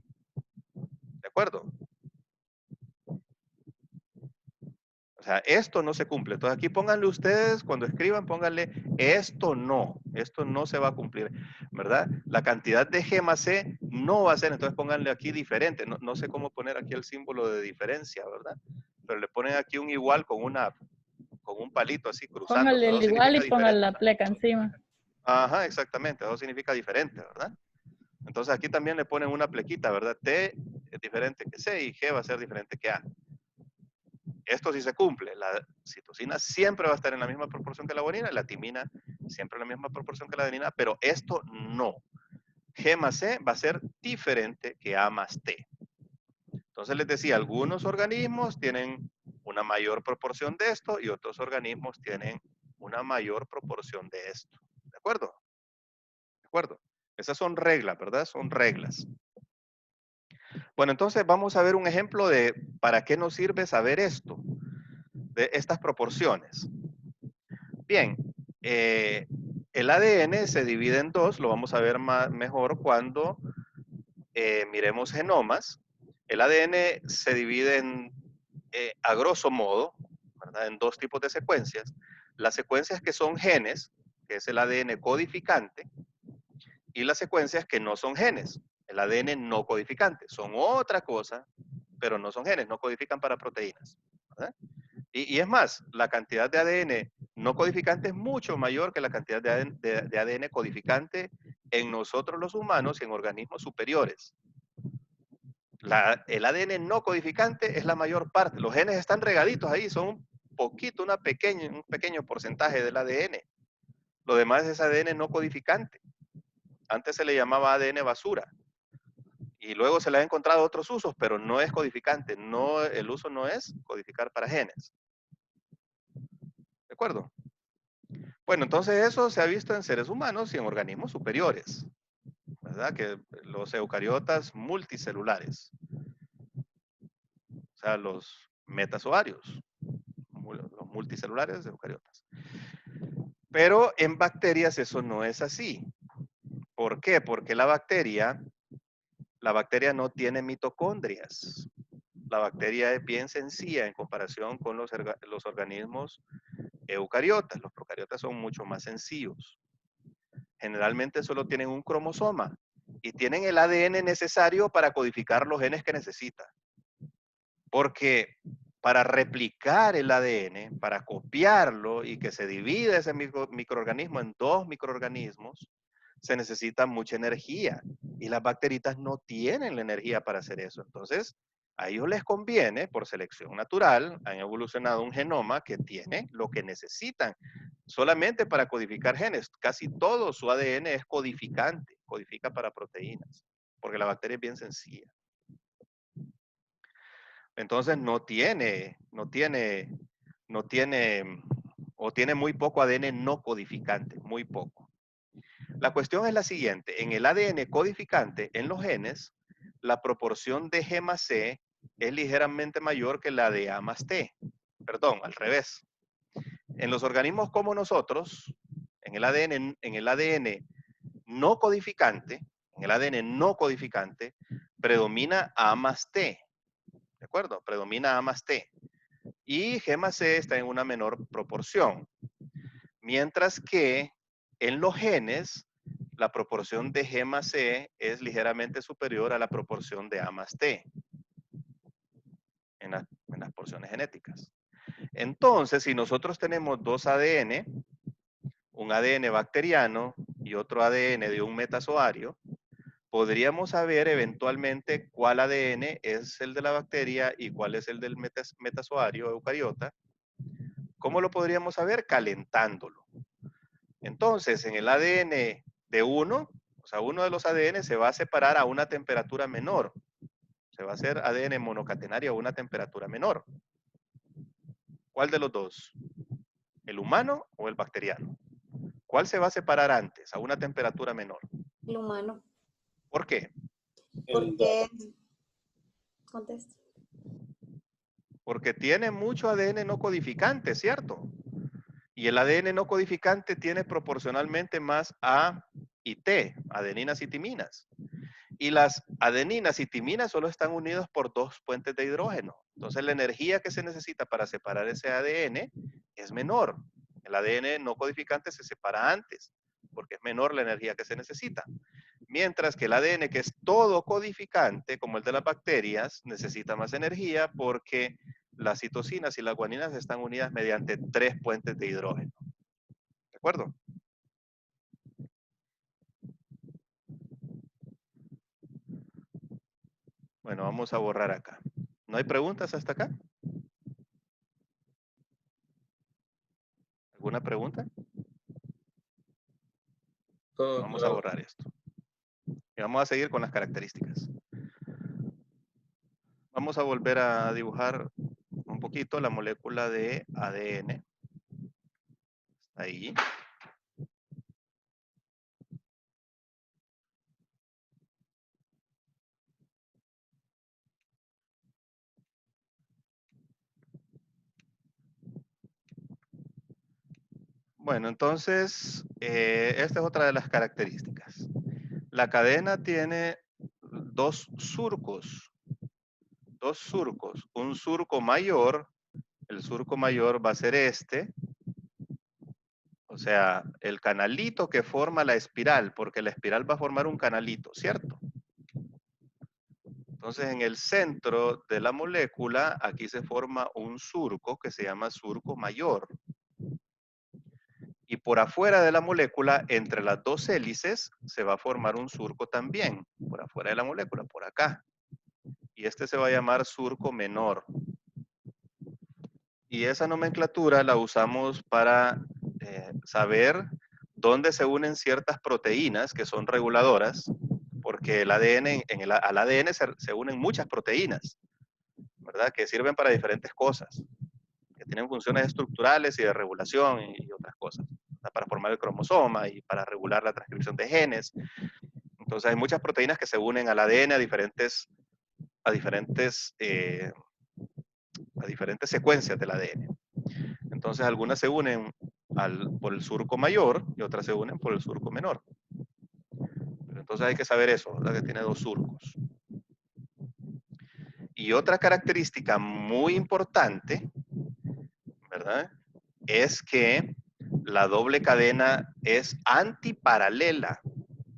¿De acuerdo? O sea, esto no se cumple. Entonces aquí pónganle ustedes, cuando escriban, pónganle esto no se va a cumplir, ¿verdad? La cantidad de G más C no va a ser, entonces pónganle aquí diferente. No sé cómo poner aquí el símbolo de diferencia, ¿verdad? Pero le ponen aquí un igual con un palito así cruzando. Póngale el Eso igual y significa póngale diferente. la pleca encima. Ajá, exactamente. Eso significa diferente, ¿verdad? Entonces aquí también le ponen una plequita, ¿verdad? T es diferente que C y G va a ser diferente que A. Esto sí se cumple. La citosina siempre va a estar en la misma proporción que la guanina, la timina siempre en la misma proporción que la adenina, pero esto no. G más C va a ser diferente que A más T. Entonces les decía, algunos organismos tienen una mayor proporción de esto y otros organismos tienen una mayor proporción de esto. ¿De acuerdo? ¿De acuerdo? Esas son reglas, ¿verdad? Son reglas. Bueno, entonces vamos a ver un ejemplo de para qué nos sirve saber esto, de estas proporciones. Bien, el ADN se divide en dos, lo vamos a ver mejor cuando miremos genomas. El ADN se divide a grosso modo, ¿verdad? En dos tipos de secuencias. Las secuencias que son genes, que es el ADN codificante, y las secuencias que no son genes, el ADN no codificante. Son otra cosa, pero no son genes, no codifican para proteínas, ¿verdad? Y es más, la cantidad de ADN no codificante es mucho mayor que la cantidad de ADN codificante en nosotros los humanos y en organismos superiores. El ADN no codificante es la mayor parte. Los genes están regaditos ahí, son un poquito, un pequeño porcentaje del ADN. Lo demás es ADN no codificante. Antes se le llamaba ADN basura. Y luego se le han encontrado otros usos, pero no es codificante. No, el uso no es codificar para genes. ¿De acuerdo? Bueno, entonces eso se ha visto en seres humanos y en organismos superiores, ¿verdad? Que los eucariotas multicelulares, o sea, los metazoarios, los multicelulares eucariotas. Pero en bacterias eso no es así. ¿Por qué? Porque la bacteria no tiene mitocondrias. la bacteria es bien sencilla en comparación con los organismos eucariotas. Los procariotas son mucho más sencillos. Generalmente solo tienen un cromosoma y tienen el ADN necesario para codificar los genes que necesitan. Porque para replicar el ADN, para copiarlo y que se divida ese microorganismo en 2 microorganismos, se necesita mucha energía. Y las bacteritas no tienen la energía para hacer eso. Entonces, a ellos les conviene, por selección natural, han evolucionado un genoma que tiene lo que necesitan solamente para codificar genes. Casi todo su ADN es codificante, codifica para proteínas, porque la bacteria es bien sencilla. Entonces o tiene muy poco ADN no codificante, muy poco. La cuestión es la siguiente, en el ADN codificante, en los genes, la proporción de G más C es ligeramente mayor que la de A más T. Perdón, al revés. En los organismos como nosotros, en el ADN no codificante, predomina A más T. ¿De acuerdo? Predomina A más T. Y G más C está en una menor proporción. Mientras que en los genes, la proporción de G más C es ligeramente superior a la proporción de A más T en las porciones genéticas. Entonces, si nosotros tenemos 2 ADN, un ADN bacteriano y otro ADN de un metazoario, podríamos saber eventualmente cuál ADN es el de la bacteria y cuál es el del metazoario eucariota. ¿Cómo lo podríamos saber? Calentándolo. Entonces, en el ADN de uno, o sea, uno de los ADN se va a separar a una temperatura menor. Se va a hacer ADN monocatenario a una temperatura menor. ¿Cuál de los dos? ¿El humano o el bacteriano? ¿Cuál se va a separar antes, a una temperatura menor? El humano. ¿Por qué? Porque, contesta. Porque tiene mucho ADN no codificante, ¿cierto? Y el ADN no codificante tiene proporcionalmente más A y T, adeninas y timinas. Y las adeninas y timinas solo están unidos por 2 puentes de hidrógeno. Entonces la energía que se necesita para separar ese ADN es menor. El ADN no codificante se separa antes, porque es menor la energía que se necesita. Mientras que el ADN que es todo codificante, como el de las bacterias, necesita más energía porque las citosinas y las guaninas están unidas mediante 3 puentes de hidrógeno. ¿De acuerdo? Bueno, vamos a borrar acá. ¿No hay preguntas hasta acá? ¿Alguna pregunta? Vamos a borrar esto. Y vamos a seguir con las características. Vamos a volver a dibujar un poquito la molécula de ADN. Está ahí. Bueno, entonces, esta es otra de las características. La cadena tiene 2 surcos. 2 surcos. Un surco mayor, el surco mayor va a ser este. O sea, el canalito que forma la espiral, porque la espiral va a formar un canalito, ¿cierto? Entonces, en el centro de la molécula, aquí se forma un surco que se llama surco mayor. Y por afuera de la molécula, entre las 2 hélices, se va a formar un surco también, por afuera de la molécula, por acá. Y este se va a llamar surco menor. Y esa nomenclatura la usamos para saber dónde se unen ciertas proteínas que son reguladoras, porque el ADN, al ADN se unen muchas proteínas, ¿verdad? Que sirven para diferentes cosas, que tienen funciones estructurales y de regulación y otras cosas, ¿verdad? Para formar el cromosoma y para regular la transcripción de genes. Entonces hay muchas proteínas que se unen al ADN a diferentes secuencias del ADN. Entonces algunas se unen por el surco mayor y otras se unen por el surco menor. Pero entonces hay que saber eso, ¿verdad? Que tiene 2 surcos. Y otra característica muy importante, ¿verdad? Es que la doble cadena es antiparalela.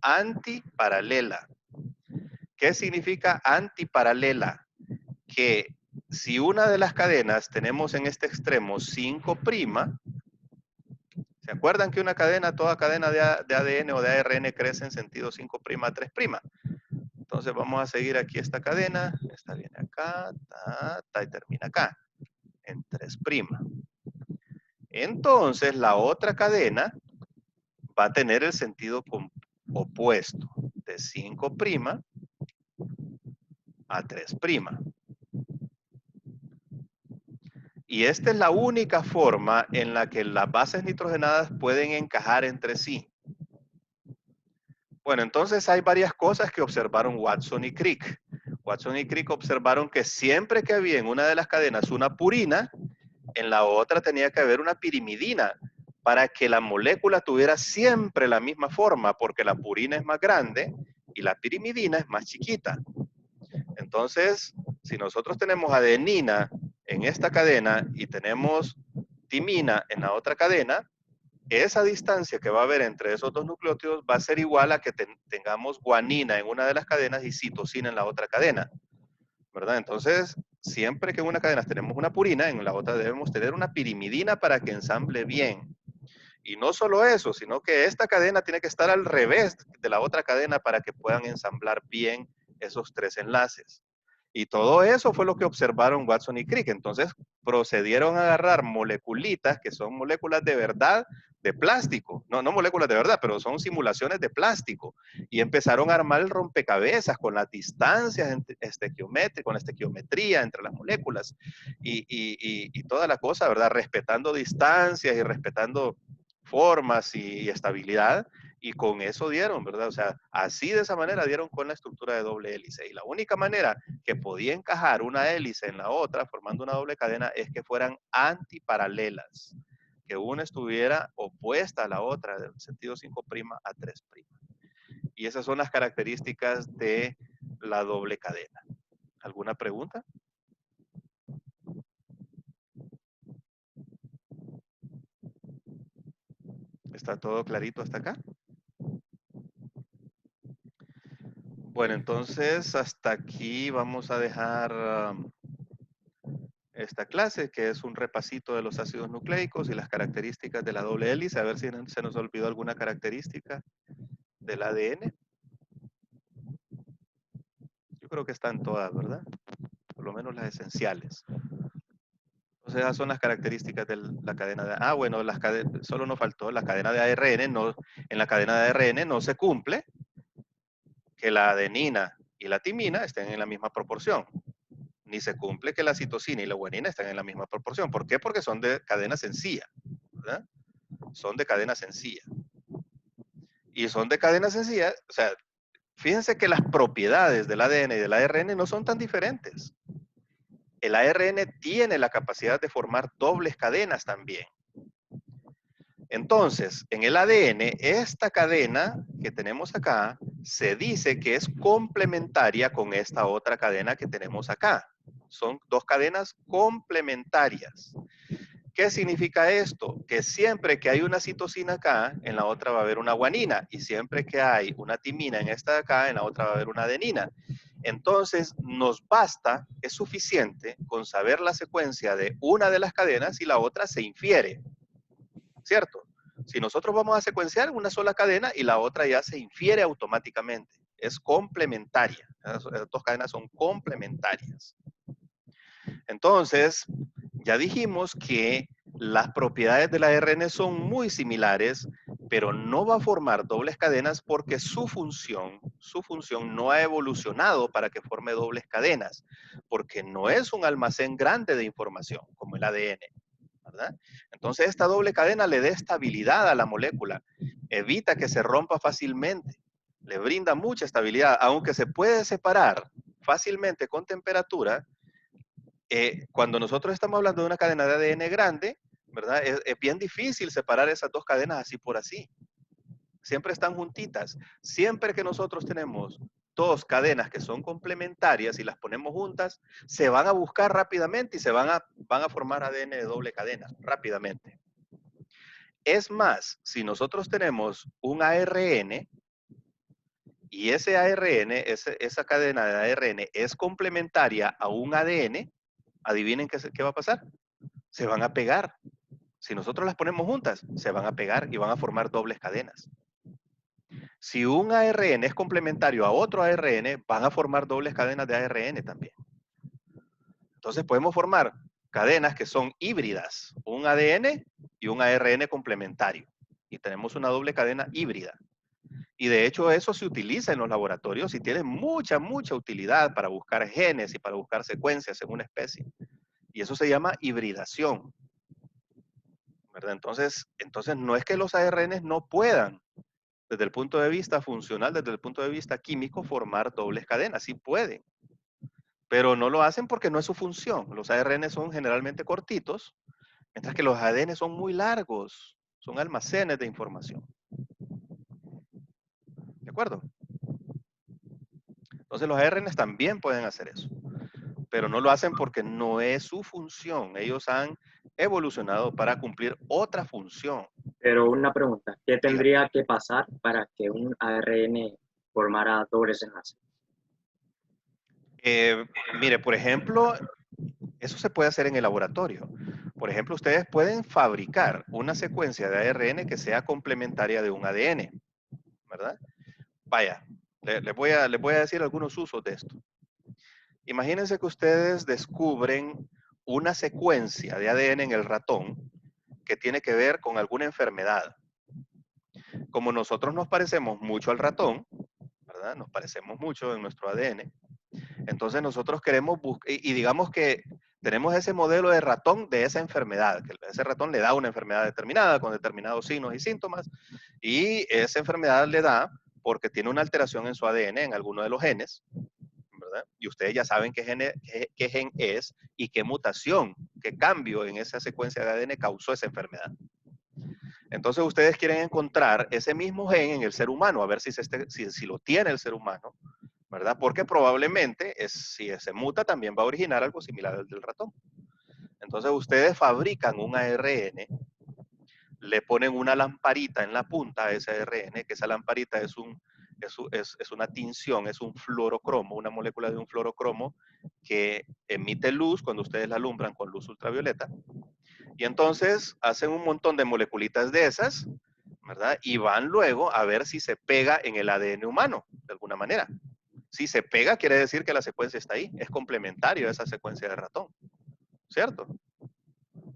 Antiparalela. ¿Qué significa antiparalela? Que si una de las cadenas tenemos en este extremo 5', ¿se acuerdan que una cadena, toda cadena de ADN o de ARN crece en sentido 5' a 3'? Entonces vamos a seguir aquí esta cadena, esta viene acá, y termina acá, en 3'. Entonces la otra cadena va a tener el sentido opuesto, de 5' a 3'. Y esta es la única forma en la que las bases nitrogenadas pueden encajar entre sí. Bueno, entonces hay varias cosas que observaron Watson y Crick. Watson y Crick observaron que siempre que había en una de las cadenas una purina, en la otra tenía que haber una pirimidina para que la molécula tuviera siempre la misma forma, porque la purina es más grande y la pirimidina es más chiquita. Entonces, si nosotros tenemos adenina en esta cadena y tenemos timina en la otra cadena, esa distancia que va a haber entre esos dos nucleótidos va a ser igual a que tengamos guanina en una de las cadenas y citosina en la otra cadena, ¿verdad? Entonces, siempre que en una cadena tenemos una purina, en la otra debemos tener una pirimidina para que ensamble bien. Y no solo eso, sino que esta cadena tiene que estar al revés de la otra cadena para que puedan ensamblar bien esos tres enlaces. Y todo eso fue lo que observaron Watson y Crick. Entonces procedieron a agarrar moleculitas que son moléculas de verdad de plástico. No moléculas de verdad, pero son simulaciones de plástico. Y empezaron a armar el rompecabezas con las distancias con la estequiometría entre las moléculas y toda la cosa, ¿verdad? Respetando distancias y respetando formas y estabilidad. Y con eso dieron, ¿verdad? O sea, así de esa manera dieron con la estructura de doble hélice. Y la única manera que podía encajar una hélice en la otra, formando una doble cadena, es que fueran antiparalelas. Que una estuviera opuesta a la otra, del sentido 5' a 3'. Y esas son las características de la doble cadena. ¿Alguna pregunta? ¿Está todo clarito hasta acá? Bueno, entonces hasta aquí vamos a dejar esta clase, que es un repasito de los ácidos nucleicos y las características de la doble hélice. A ver si se nos olvidó alguna característica del ADN. Yo creo que están todas, ¿verdad? Por lo menos las esenciales. Entonces esas son las características de la cadena de... bueno, solo nos faltó la cadena de ARN. En la cadena de ARN no se cumple que la adenina y la timina estén en la misma proporción. Ni se cumple que la citosina y la guanina estén en la misma proporción. ¿Por qué? Porque son de cadena sencilla, ¿verdad? Son de cadena sencilla. Y son de cadena sencilla, o sea, fíjense que las propiedades del ADN y del ARN no son tan diferentes. El ARN tiene la capacidad de formar dobles cadenas también. Entonces, en el ADN, esta cadena que tenemos acá, se dice que es complementaria con esta otra cadena que tenemos acá. Son dos cadenas complementarias. ¿Qué significa esto? Que siempre que hay una citosina acá, en la otra va a haber una guanina. Y siempre que hay una timina en esta de acá, en la otra va a haber una adenina. Entonces, nos basta, es suficiente con saber la secuencia de una de las cadenas y la otra se infiere. ¿Cierto? Si nosotros vamos a secuenciar una sola cadena y la otra ya se infiere automáticamente. Es complementaria. Las dos cadenas son complementarias. Entonces, ya dijimos que las propiedades del ARN son muy similares, pero no va a formar dobles cadenas porque su función no ha evolucionado para que forme dobles cadenas, porque no es un almacén grande de información como el ADN, ¿verdad? Entonces, esta doble cadena le da estabilidad a la molécula, evita que se rompa fácilmente, le brinda mucha estabilidad, aunque se puede separar fácilmente con temperatura. Cuando nosotros estamos hablando de una cadena de ADN grande, ¿verdad? Es bien difícil separar esas dos cadenas así por así. Siempre están juntitas. Siempre que nosotros tenemos dos cadenas que son complementarias y las ponemos juntas, se van a buscar rápidamente y van a formar ADN de doble cadena rápidamente. Es más, si nosotros tenemos un ARN y ese ARN, esa cadena de ARN es complementaria a un ADN, adivinen qué va a pasar. Se van a pegar. Si nosotros las ponemos juntas, se van a pegar y van a formar dobles cadenas. Si un ARN es complementario a otro ARN, van a formar dobles cadenas de ARN también. Entonces podemos formar cadenas que son híbridas, un ADN y un ARN complementario. Y tenemos una doble cadena híbrida. Y de hecho eso se utiliza en los laboratorios y tiene mucha utilidad para buscar genes y para buscar secuencias en una especie. Y eso se llama hibridación, ¿verdad? Entonces no es que los ARNs no puedan, desde el punto de vista funcional, desde el punto de vista químico, formar dobles cadenas. Sí pueden, pero no lo hacen porque no es su función. Los ARN son generalmente cortitos, mientras que los ADN son muy largos, son almacenes de información. ¿De acuerdo? Entonces los ARNs también pueden hacer eso, pero no lo hacen porque no es su función. Ellos han evolucionado para cumplir otra función. Pero una pregunta, ¿qué Dígame. tendría que pasar para que un ARN formara dobles enlaces? Mire, por ejemplo, eso se puede hacer en el laboratorio. Por ejemplo, ustedes pueden fabricar una secuencia de ARN que sea complementaria de un ADN, ¿verdad? Vaya, les voy a decir algunos usos de esto. Imagínense que ustedes descubren una secuencia de ADN en el ratón que tiene que ver con alguna enfermedad. Como nosotros nos parecemos mucho al ratón, ¿verdad? Nos parecemos mucho en nuestro ADN. Entonces nosotros queremos buscar, y digamos que tenemos ese modelo de ratón de esa enfermedad, que ese ratón le da una enfermedad determinada con determinados signos y síntomas, y esa enfermedad le da porque tiene una alteración en su ADN, en alguno de los genes, ¿verdad? Y ustedes ya saben qué gen es y qué mutación, qué cambio en esa secuencia de ADN causó esa enfermedad. Entonces ustedes quieren encontrar ese mismo gen en el ser humano, a ver si lo tiene el ser humano, ¿verdad? Porque probablemente, si se muta, también va a originar algo similar al del ratón. Entonces ustedes fabrican un ARN, le ponen una lamparita en la punta a ese ARN, que esa lamparita es una tinción, es un fluorocromo, una molécula de un fluorocromo que emite luz cuando ustedes la alumbran con luz ultravioleta. Y entonces hacen un montón de moleculitas de esas, ¿verdad? Y van luego a ver si se pega en el ADN humano, de alguna manera. Si se pega, quiere decir que la secuencia está ahí. Es complementario a esa secuencia de ratón, ¿cierto?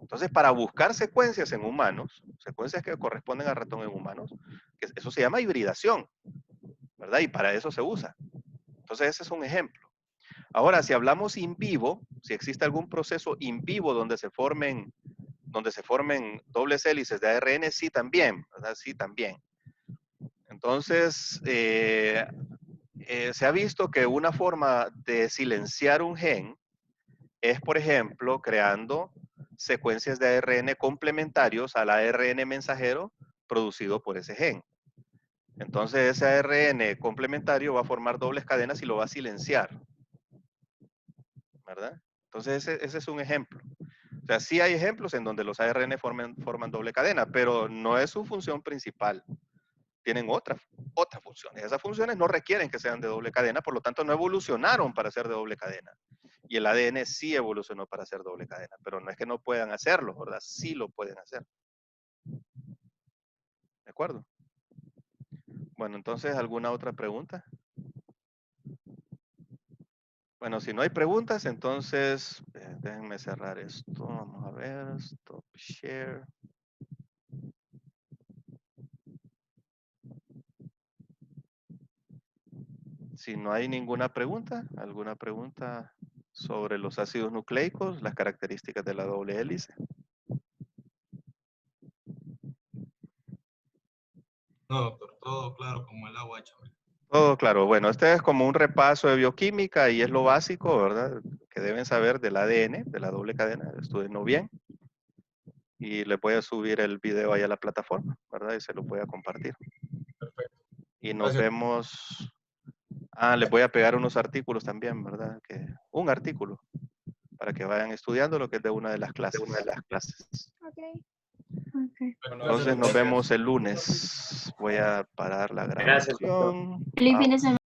Entonces, para buscar secuencias en humanos, secuencias que corresponden a ratón en humanos, eso se llama hibridación, ¿verdad? Y para eso se usa. Entonces, ese es un ejemplo. Ahora, si hablamos in vivo, si existe algún proceso in vivo donde se formen dobles hélices de ARN, sí también, ¿verdad? Sí también. Entonces, se ha visto que una forma de silenciar un gen es, por ejemplo, creando secuencias de ARN complementarios al ARN mensajero producido por ese gen. Entonces, ese ARN complementario va a formar dobles cadenas y lo va a silenciar, ¿verdad? Entonces, ese es un ejemplo. O sea, sí hay ejemplos en donde los ARN forman doble cadena, pero no es su función principal. Tienen otras funciones. Esas funciones no requieren que sean de doble cadena, por lo tanto no evolucionaron para ser de doble cadena. Y el ADN sí evolucionó para ser doble cadena, pero no es que no puedan hacerlo, ¿verdad? Sí lo pueden hacer. ¿De acuerdo? Bueno, entonces, ¿alguna otra pregunta? Bueno, si no hay preguntas, entonces, déjenme cerrar esto. Vamos a ver, stop share. Si no hay ninguna pregunta, ¿alguna pregunta sobre los ácidos nucleicos, las características de la doble hélice? No, doctor, todo claro como el agua hecha. Todo claro. Bueno, este es como un repaso de bioquímica y es lo básico, ¿verdad? Que deben saber del ADN, de la doble cadena. Estudienlo bien. Y les voy a subir el video ahí a la plataforma, ¿verdad? Y se lo voy a compartir. Perfecto. Y nos Gracias. vemos Ah, les voy a pegar unos artículos también, ¿verdad? Un artículo para que vayan estudiando lo que es de una de las clases. Ok. Bueno, Entonces nos gracias. vemos el lunes. Voy a parar la Gracias, doctor. grabación. Feliz fin de semana.